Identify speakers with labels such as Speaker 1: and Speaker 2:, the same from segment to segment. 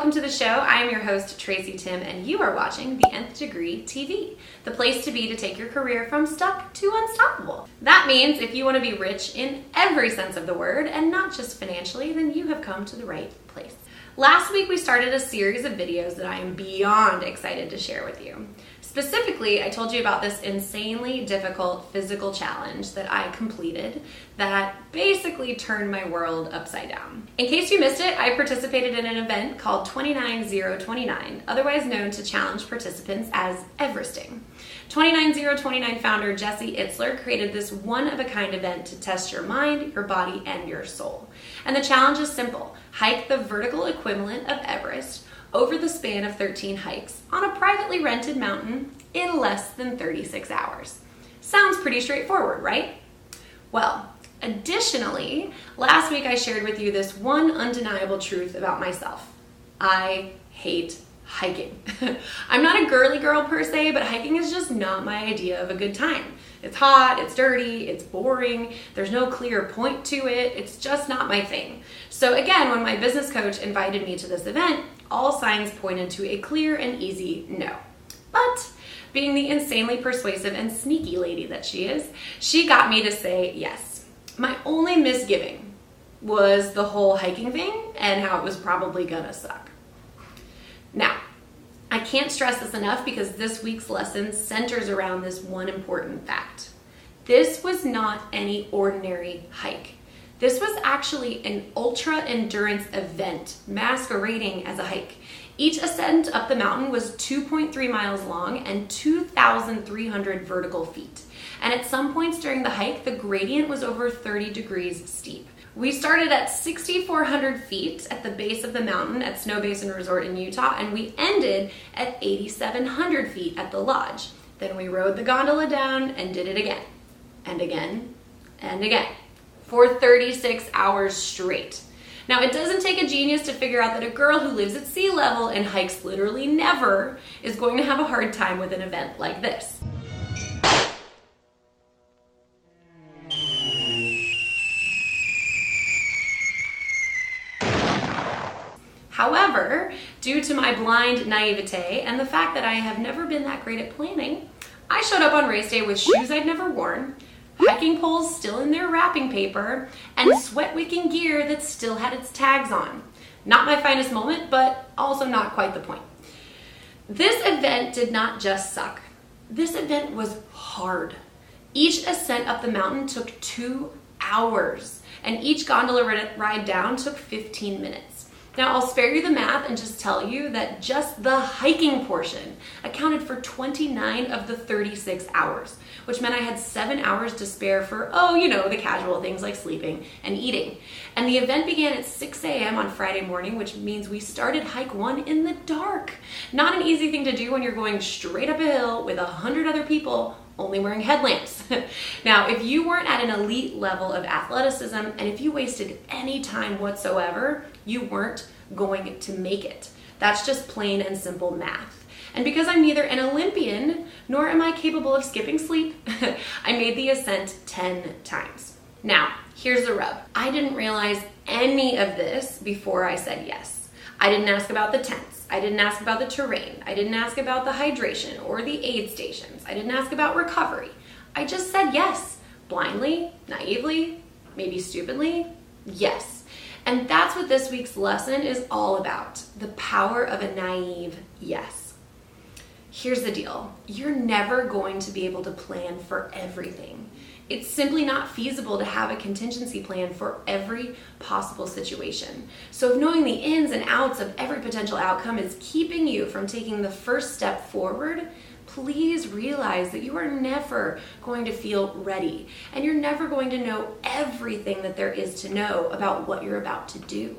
Speaker 1: welcome to the show. I am your host, Tracy Timm, and you are watching The Nth Degree TV, the place to be to take your career from stuck to unstoppable. That means if you want to be rich in every sense of the word, and not just financially, then you have come to the right place. Last week, we started a series of videos that I am beyond excited to share with you. Specifically, I told you about this insanely difficult physical challenge that I completed that basically turned my world upside down. In case you missed it, I participated in an event called 29029, otherwise known to challenge participants as Everesting. 29029 founder Jesse Itzler created this one-of-a-kind event to test your mind, your body, and your soul. And the challenge is simple. Hike the vertical equivalent of Everest over the span of 13 hikes on a privately rented mountain in less than 36 hours. Sounds pretty straightforward, right? Well, additionally, last week I shared with you this one undeniable truth about myself. I hate hiking. I'm not a girly girl per se, but hiking is just not my idea of a good time. It's hot, it's dirty, it's boring, there's no clear point to it, it's just not my thing. So again, when my business coach invited me to this event, all signs pointed to a clear and easy no. But being the insanely persuasive and sneaky lady that she is, she got me to say yes. My only misgiving was the whole hiking thing and how it was probably gonna suck. Now, I can't stress this enough because this week's lesson centers around this one important fact. This was not any ordinary hike. This was actually an ultra endurance event masquerading as a hike. Each ascent up the mountain was 2.3 miles long and 2,300 vertical feet. And at some points during the hike, the gradient was over 30 degrees steep. We started at 6,400 feet at the base of the mountain at Snow Basin Resort in Utah, and we ended at 8,700 feet at the lodge. Then we rode the gondola down and did it again, and again, and again, for 36 hours straight. Now, it doesn't take a genius to figure out that a girl who lives at sea level and hikes literally never is going to have a hard time with an event like this. However, due to my blind naivete and the fact that I have never been that great at planning, I showed up on race day with shoes I'd never worn, hiking poles still in their wrapping paper, and sweat-wicking gear that still had its tags on. Not my finest moment, but also not quite the point. This event did not just suck. This event was hard. Each ascent up the mountain took 2 hours, and each gondola ride down took 15 minutes. Now, I'll spare you the math and just tell you that just the hiking portion accounted for 29 of the 36 hours, which meant I had 7 hours to spare for, the casual things like sleeping and eating. And the event began at 6 a.m. on Friday morning, which means we started hike 1 in the dark. Not an easy thing to do when you're going straight up a hill with 100 other people only wearing headlamps. Now, if you weren't at an elite level of athleticism and if you wasted any time whatsoever, you weren't going to make it. That's just plain and simple math. And because I'm neither an Olympian nor am I capable of skipping sleep, I made the ascent 10 times. Now, here's the rub. I didn't realize any of this before I said yes. I didn't ask about the tents. I didn't ask about the terrain. I didn't ask about the hydration or the aid stations. I didn't ask about recovery. I just said yes. Blindly, naively, maybe stupidly, yes. And that's what this week's lesson is all about. The power of a naive yes. Here's the deal. You're never going to be able to plan for everything. It's simply not feasible to have a contingency plan for every possible situation. So if knowing the ins and outs of every potential outcome is keeping you from taking the first step forward, please realize that you are never going to feel ready and you're never going to know everything that there is to know about what you're about to do.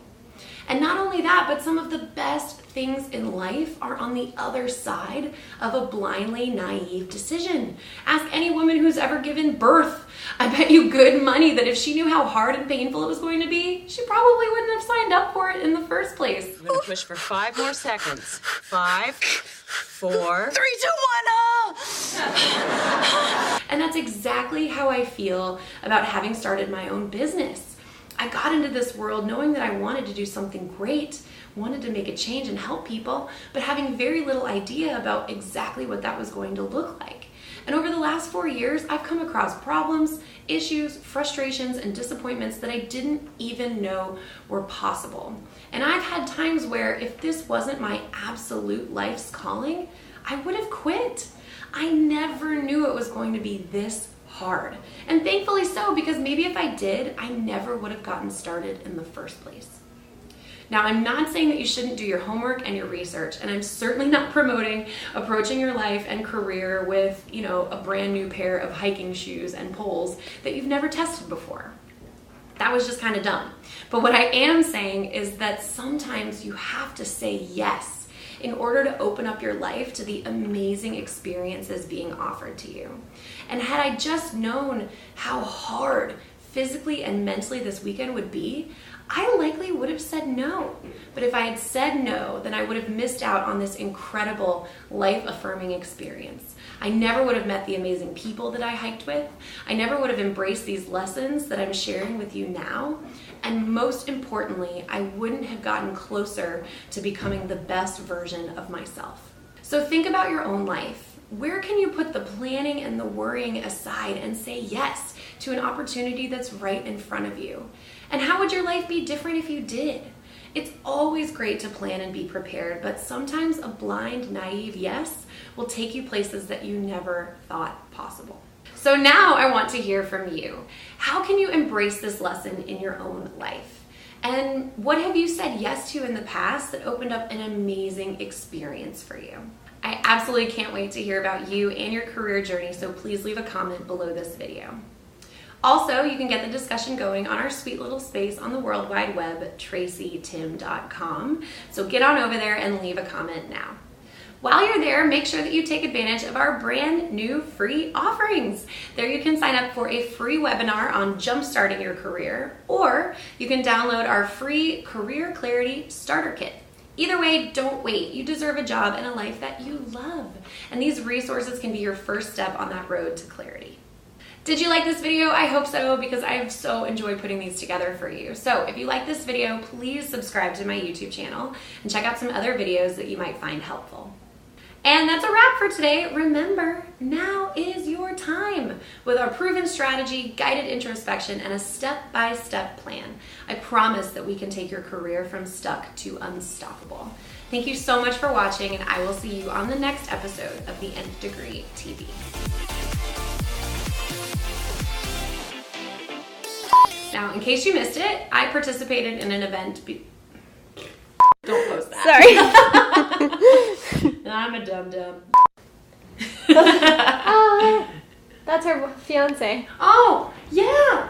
Speaker 1: And not only that, but some of the best things in life are on the other side of a blindly naive decision. Ask any woman who's ever given birth. I bet you good money that if she knew how hard and painful it was going to be, she probably wouldn't have signed up for it in the first place.
Speaker 2: I'm gonna push for 5 more seconds. 5, 4, 3, 2, 1,
Speaker 1: oh! And that's exactly how I feel about having started my own business. I got into this world knowing that I wanted to do something great wanted to make a change and help people, but having very little idea about exactly what that was going to look like. And over the last 4 years, I've come across problems, issues, frustrations, and disappointments that I didn't even know were possible. And I've had times where if this wasn't my absolute life's calling, I would have quit. I never knew it was going to be this hard. And thankfully so, because maybe if I did, I never would have gotten started in the first place. Now, I'm not saying that you shouldn't do your homework and your research, and I'm certainly not promoting approaching your life and career with, a brand new pair of hiking shoes and poles that you've never tested before. That was just kind of dumb. But what I am saying is that sometimes you have to say yes in order to open up your life to the amazing experiences being offered to you. And had I just known how hard physically and mentally this weekend would be, I likely would have said no. But if I had said no, then I would have missed out on this incredible life-affirming experience. I never would have met the amazing people that I hiked with. I never would have embraced these lessons that I'm sharing with you now. And most importantly, I wouldn't have gotten closer to becoming the best version of myself. So think about your own life. Where can you put the planning and the worrying aside and say yes to an opportunity that's right in front of you? And how would your life be different if you did? It's always great to plan and be prepared, but sometimes a blind, naive yes will take you places that you never thought possible. So now I want to hear from you. How can you embrace this lesson in your own life? And what have you said yes to in the past that opened up an amazing experience for you? I absolutely can't wait to hear about you and your career journey, so please leave a comment below this video. Also, you can get the discussion going on our sweet little space on the World Wide Web, tracytimm.com. So get on over there and leave a comment now. While you're there, make sure that you take advantage of our brand new free offerings. There you can sign up for a free webinar on jumpstarting your career, or you can download our free Career Clarity Starter Kit. Either way, don't wait. You deserve a job and a life that you love. And these resources can be your first step on that road to clarity. Did you like this video? I hope so, because I have so enjoyed putting these together for you. So if you like this video, please subscribe to my YouTube channel and check out some other videos that you might find helpful. And that's a wrap for today. Remember, now is your time. With our proven strategy, guided introspection, and a step-by-step plan, I promise that we can take your career from stuck to unstoppable. Thank you so much for watching, and I will see you on the next episode of The Nth Degree TV. Now, in case you missed it, I participated in an event. Don't post that.
Speaker 3: Sorry.
Speaker 1: I'm a dum-dum.
Speaker 3: That's her fiance.
Speaker 1: Oh, yeah.